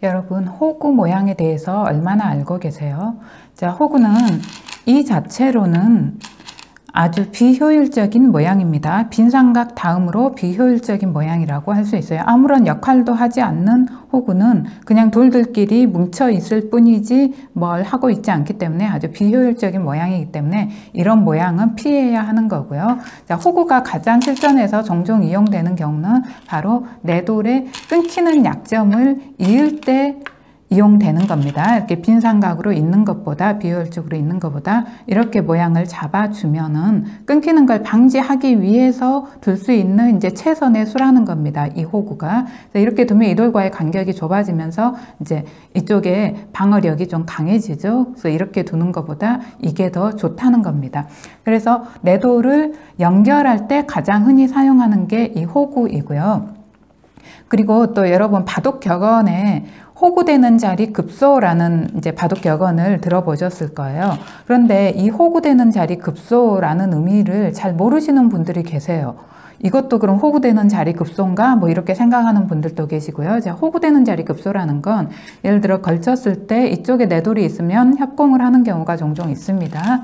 여러분, 호구 모양에 대해서 얼마나 알고 계세요? 자, 호구는 이 자체로는 아주 비효율적인 모양입니다. 빈 삼각 다음으로 비효율적인 모양이라고 할 수 있어요. 아무런 역할도 하지 않는 호구는 그냥 돌들끼리 뭉쳐 있을 뿐이지 뭘 하고 있지 않기 때문에 아주 비효율적인 모양이기 때문에 이런 모양은 피해야 하는 거고요. 자, 호구가 가장 실전에서 종종 이용되는 경우는 바로 내 돌에 끊기는 약점을 이을 때 이용되는 겁니다. 이렇게 빈 삼각으로 있는 것보다, 비효율적으로 있는 것보다 이렇게 모양을 잡아주면은 끊기는 걸 방지하기 위해서 둘 수 있는 이제 최선의 수라는 겁니다. 이 호구가. 이렇게 두면 이 돌과의 간격이 좁아지면서 이제 이쪽에 방어력이 좀 강해지죠. 그래서 이렇게 두는 것보다 이게 더 좋다는 겁니다. 그래서 내 돌을 연결할 때 가장 흔히 사용하는 게 이 호구이고요. 그리고 또 여러분 바둑 격언에 호구되는 자리 급소라는 이제 바둑 격언을 들어보셨을 거예요. 그런데 이 호구되는 자리 급소라는 의미를 잘 모르시는 분들이 계세요. 이것도 그럼 호구되는 자리 급소인가? 뭐 이렇게 생각하는 분들도 계시고요. 자, 호구되는 자리 급소라는 건 예를 들어 걸쳤을 때 이쪽에 내 돌이 있으면 협공을 하는 경우가 종종 있습니다.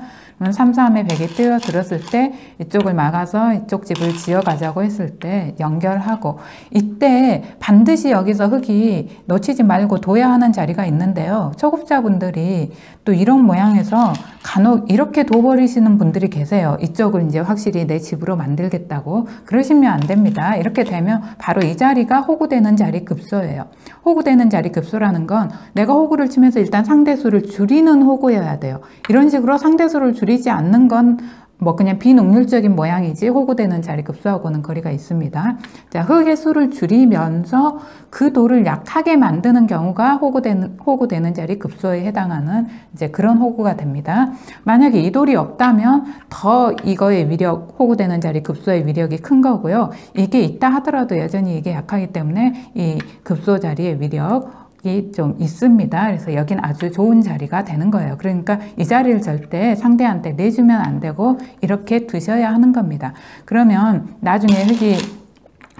3, 3의 백이 뛰어들었을 때 이쪽을 막아서 이쪽 집을 지어가자고 했을 때 연결하고 이때 반드시 여기서 흙이 놓치지 말고 둬야 하는 자리가 있는데요. 초급자분들이 또 이런 모양에서 간혹 이렇게 둬버리시는 분들이 계세요. 이쪽을 이제 확실히 내 집으로 만들겠다고. 그러시면 안 됩니다. 이렇게 되면 바로 이 자리가 호구되는 자리 급소예요. 호구되는 자리 급소라는 건 내가 호구를 치면서 일단 상대수를 줄이는 호구여야 돼요. 이런 식으로 상대수를 줄이지 않는 건 뭐 그냥 비능률적인 모양이지 호구되는 자리 급소하고는 거리가 있습니다. 자, 흙의 수를 줄이면서 그 돌을 약하게 만드는 경우가 호구되는 자리 급소에 해당하는 이제 그런 호구가 됩니다. 만약에 이 돌이 없다면 더 이거의 위력, 호구되는 자리 급소의 위력이 큰 거고요. 이게 있다 하더라도 여전히 이게 약하기 때문에 이 급소 자리의 위력 좀 있습니다. 그래서 여긴 아주 좋은 자리가 되는 거예요. 그러니까 이 자리를 절대 상대한테 내주면 안 되고 이렇게 두셔야 하는 겁니다. 그러면 나중에 흙이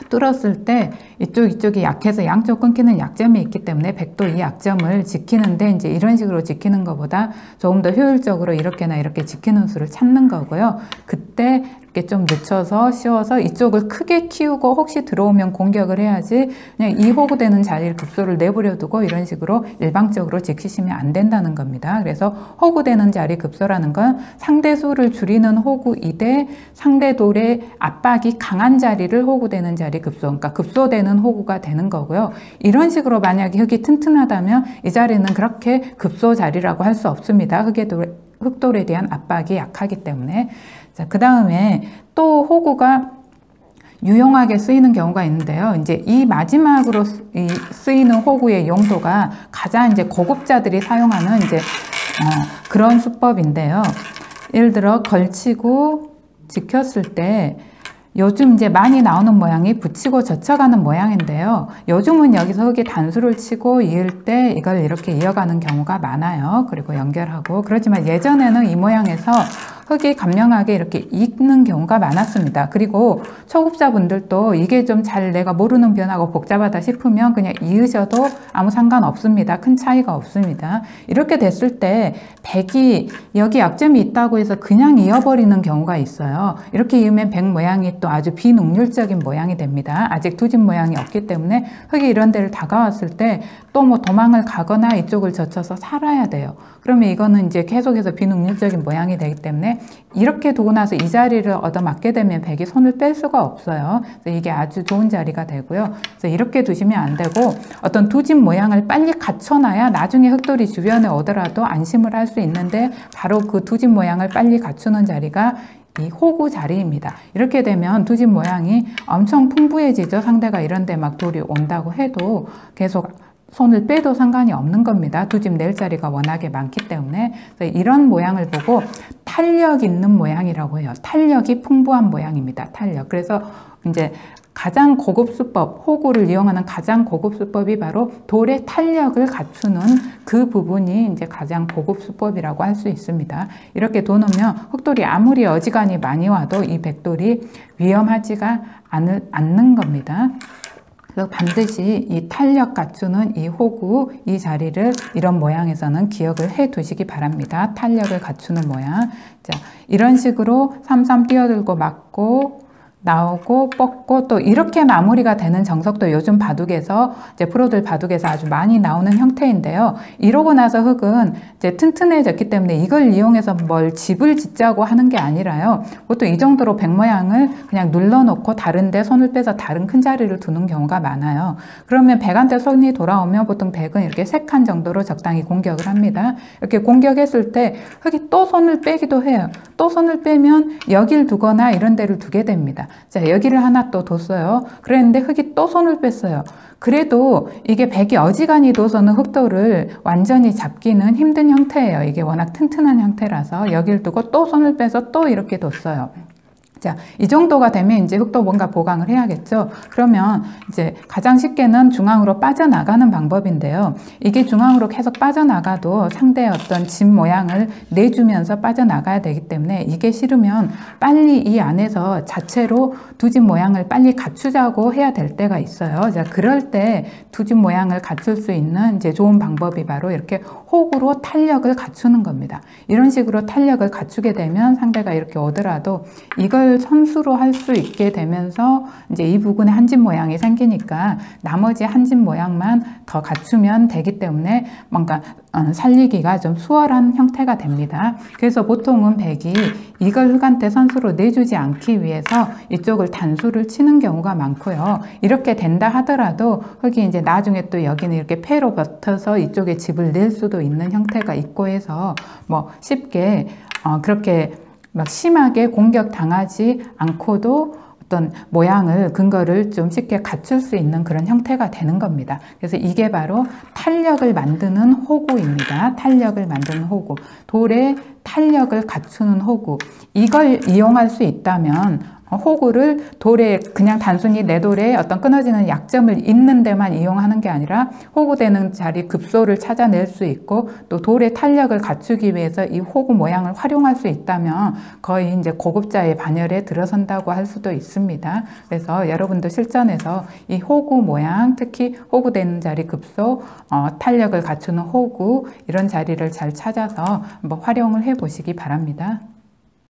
뚫었을 때 이쪽이 약해서 양쪽 끊기는 약점이 있기 때문에 백도 이 약점을 지키는데 이제 이런 식으로 지키는 것보다 조금 더 효율적으로 이렇게나 이렇게 지키는 수를 찾는 거고요. 그때 이렇게 좀 늦춰서 씌워서 이쪽을 크게 키우고 혹시 들어오면 공격을 해야지 그냥 이 호구되는 자리를 급소를 내버려 두고 이런 식으로 일방적으로 지키시면 안 된다는 겁니다. 그래서 호구되는 자리 급소라는 건 상대수를 줄이는 호구이되 상대 돌의 압박이 강한 자리를 호구되는 자리 급소, 그러니까 급소되는 호구가 되는 거고요. 이런 식으로 만약에 흙이 튼튼하다면 이 자리는 그렇게 급소 자리라고 할 수 없습니다. 흙돌에 대한 압박이 약하기 때문에. 자, 그 다음에 또 호구가 유용하게 쓰이는 경우가 있는데요. 이제 이 마지막으로 쓰이는 호구의 용도가 가장 이제 고급자들이 사용하는 이제 그런 수법인데요. 예를 들어 걸치고 지켰을 때 요즘 이제 많이 나오는 모양이 붙이고 젖혀가는 모양인데요. 요즘은 여기서 흙이 단수를 치고 이을 때 이걸 이렇게 이어가는 경우가 많아요. 그리고 연결하고. 그렇지만 예전에는 이 모양에서 흙이 감량하게 이렇게 익는 경우가 많았습니다. 그리고 초급자분들도 이게 좀 잘 내가 모르는 변화고 복잡하다 싶으면 그냥 이으셔도 아무 상관없습니다. 큰 차이가 없습니다. 이렇게 됐을 때 백이 여기 약점이 있다고 해서 그냥 이어버리는 경우가 있어요. 이렇게 이으면 백 모양이 또 아주 비능률적인 모양이 됩니다. 아직 두집 모양이 없기 때문에 흙이 이런 데를 다가왔을 때 또 뭐 도망을 가거나 이쪽을 젖혀서 살아야 돼요. 그러면 이거는 이제 계속해서 비능률적인 모양이 되기 때문에 이렇게 두고 나서 이 자리를 얻어맞게 되면 백이 손을 뺄 수가 없어요. 그래서 이게 아주 좋은 자리가 되고요. 그래서 이렇게 두시면 안 되고 어떤 두 집 모양을 빨리 갖춰놔야 나중에 흙돌이 주변에 오더라도 안심을 할 수 있는데 바로 그 두 집 모양을 빨리 갖추는 자리가 이 호구 자리입니다. 이렇게 되면 두 집 모양이 엄청 풍부해지죠. 상대가 이런 데 막 돌이 온다고 해도 계속 손을 빼도 상관이 없는 겁니다. 두 집 낼 자리가 워낙에 많기 때문에. 그래서 이런 모양을 보고 탄력 있는 모양이라고 해요. 탄력이 풍부한 모양입니다. 탄력. 그래서 이제 가장 고급 수법, 호구를 이용하는 가장 고급 수법이 바로 돌의 탄력을 갖추는 그 부분이 이제 가장 고급 수법이라고 할 수 있습니다. 이렇게 둬놓으면 흙돌이 아무리 어지간히 많이 와도 이 백돌이 위험하지가 않는 겁니다. 그래서 반드시 이 탄력 갖추는 이 호구, 이 자리를 이런 모양에서는 기억을 해 두시기 바랍니다. 탄력을 갖추는 모양. 자, 이런 식으로 삼삼 뛰어들고 맞고 나오고 뻗고 또 이렇게 마무리가 되는 정석도 요즘 바둑에서 이제 프로들 바둑에서 아주 많이 나오는 형태인데요. 이러고 나서 흙은 이제 튼튼해졌기 때문에 이걸 이용해서 뭘 집을 짓자고 하는 게 아니라요. 보통 이 정도로 백 모양을 그냥 눌러놓고 다른데 손을 빼서 다른 큰 자리를 두는 경우가 많아요. 그러면 백한테 손이 돌아오면 보통 백은 이렇게 3칸 정도로 적당히 공격을 합니다. 이렇게 공격했을 때 흙이 또 손을 빼기도 해요. 또 손을 빼면 여길 두거나 이런 데를 두게 됩니다. 자, 여기를 하나 또 뒀어요. 그랬는데 흙이 또 손을 뺐어요. 그래도 이게 백이 어지간히 둬서는 흙돌을 완전히 잡기는 힘든 형태예요. 이게 워낙 튼튼한 형태라서 여길 두고 또 손을 빼서 또 이렇게 뒀어요. 자, 이 정도가 되면 이제 흙도 뭔가 보강을 해야겠죠. 그러면 이제 가장 쉽게는 중앙으로 빠져나가는 방법인데요. 이게 중앙으로 계속 빠져나가도 상대의 어떤 집 모양을 내주면서 빠져나가야 되기 때문에 이게 싫으면 빨리 이 안에서 자체로 두 집 모양을 빨리 갖추자고 해야 될 때가 있어요. 자, 그럴 때 두 집 모양을 갖출 수 있는 이제 좋은 방법이 바로 이렇게 혹으로 탄력을 갖추는 겁니다. 이런 식으로 탄력을 갖추게 되면 상대가 이렇게 오더라도 이걸 선수로 할 수 있게 되면서 이제 이 부분에 한 집 모양이 생기니까 나머지 한 집 모양만 더 갖추면 되기 때문에 뭔가 살리기가 좀 수월한 형태가 됩니다. 그래서 보통은 백이 이걸 흙한테 선수로 내주지 않기 위해서 이쪽을 단수를 치는 경우가 많고요. 이렇게 된다 하더라도 흙이 이제 나중에 또 여기는 이렇게 패로 버텨서 이쪽에 집을 낼 수도 있는 형태가 있고 해서 뭐 쉽게 그렇게 막 심하게 공격당하지 않고도 어떤 모양을, 근거를 좀 쉽게 갖출 수 있는 그런 형태가 되는 겁니다. 그래서 이게 바로 탄력을 만드는 호구입니다. 탄력을 만드는 호구. 돌의 탄력을 갖추는 호구. 이걸 이용할 수 있다면 호구를 돌에 그냥 단순히 내 돌에 어떤 끊어지는 약점을 있는 데만 이용하는 게 아니라 호구되는 자리 급소를 찾아낼 수 있고 또 돌의 탄력을 갖추기 위해서 이 호구 모양을 활용할 수 있다면 거의 이제 고급자의 반열에 들어선다고 할 수도 있습니다. 그래서 여러분도 실전에서 이 호구 모양, 특히 호구되는 자리 급소, 탄력을 갖추는 호구 이런 자리를 잘 찾아서 한번 활용을 해 보시기 바랍니다.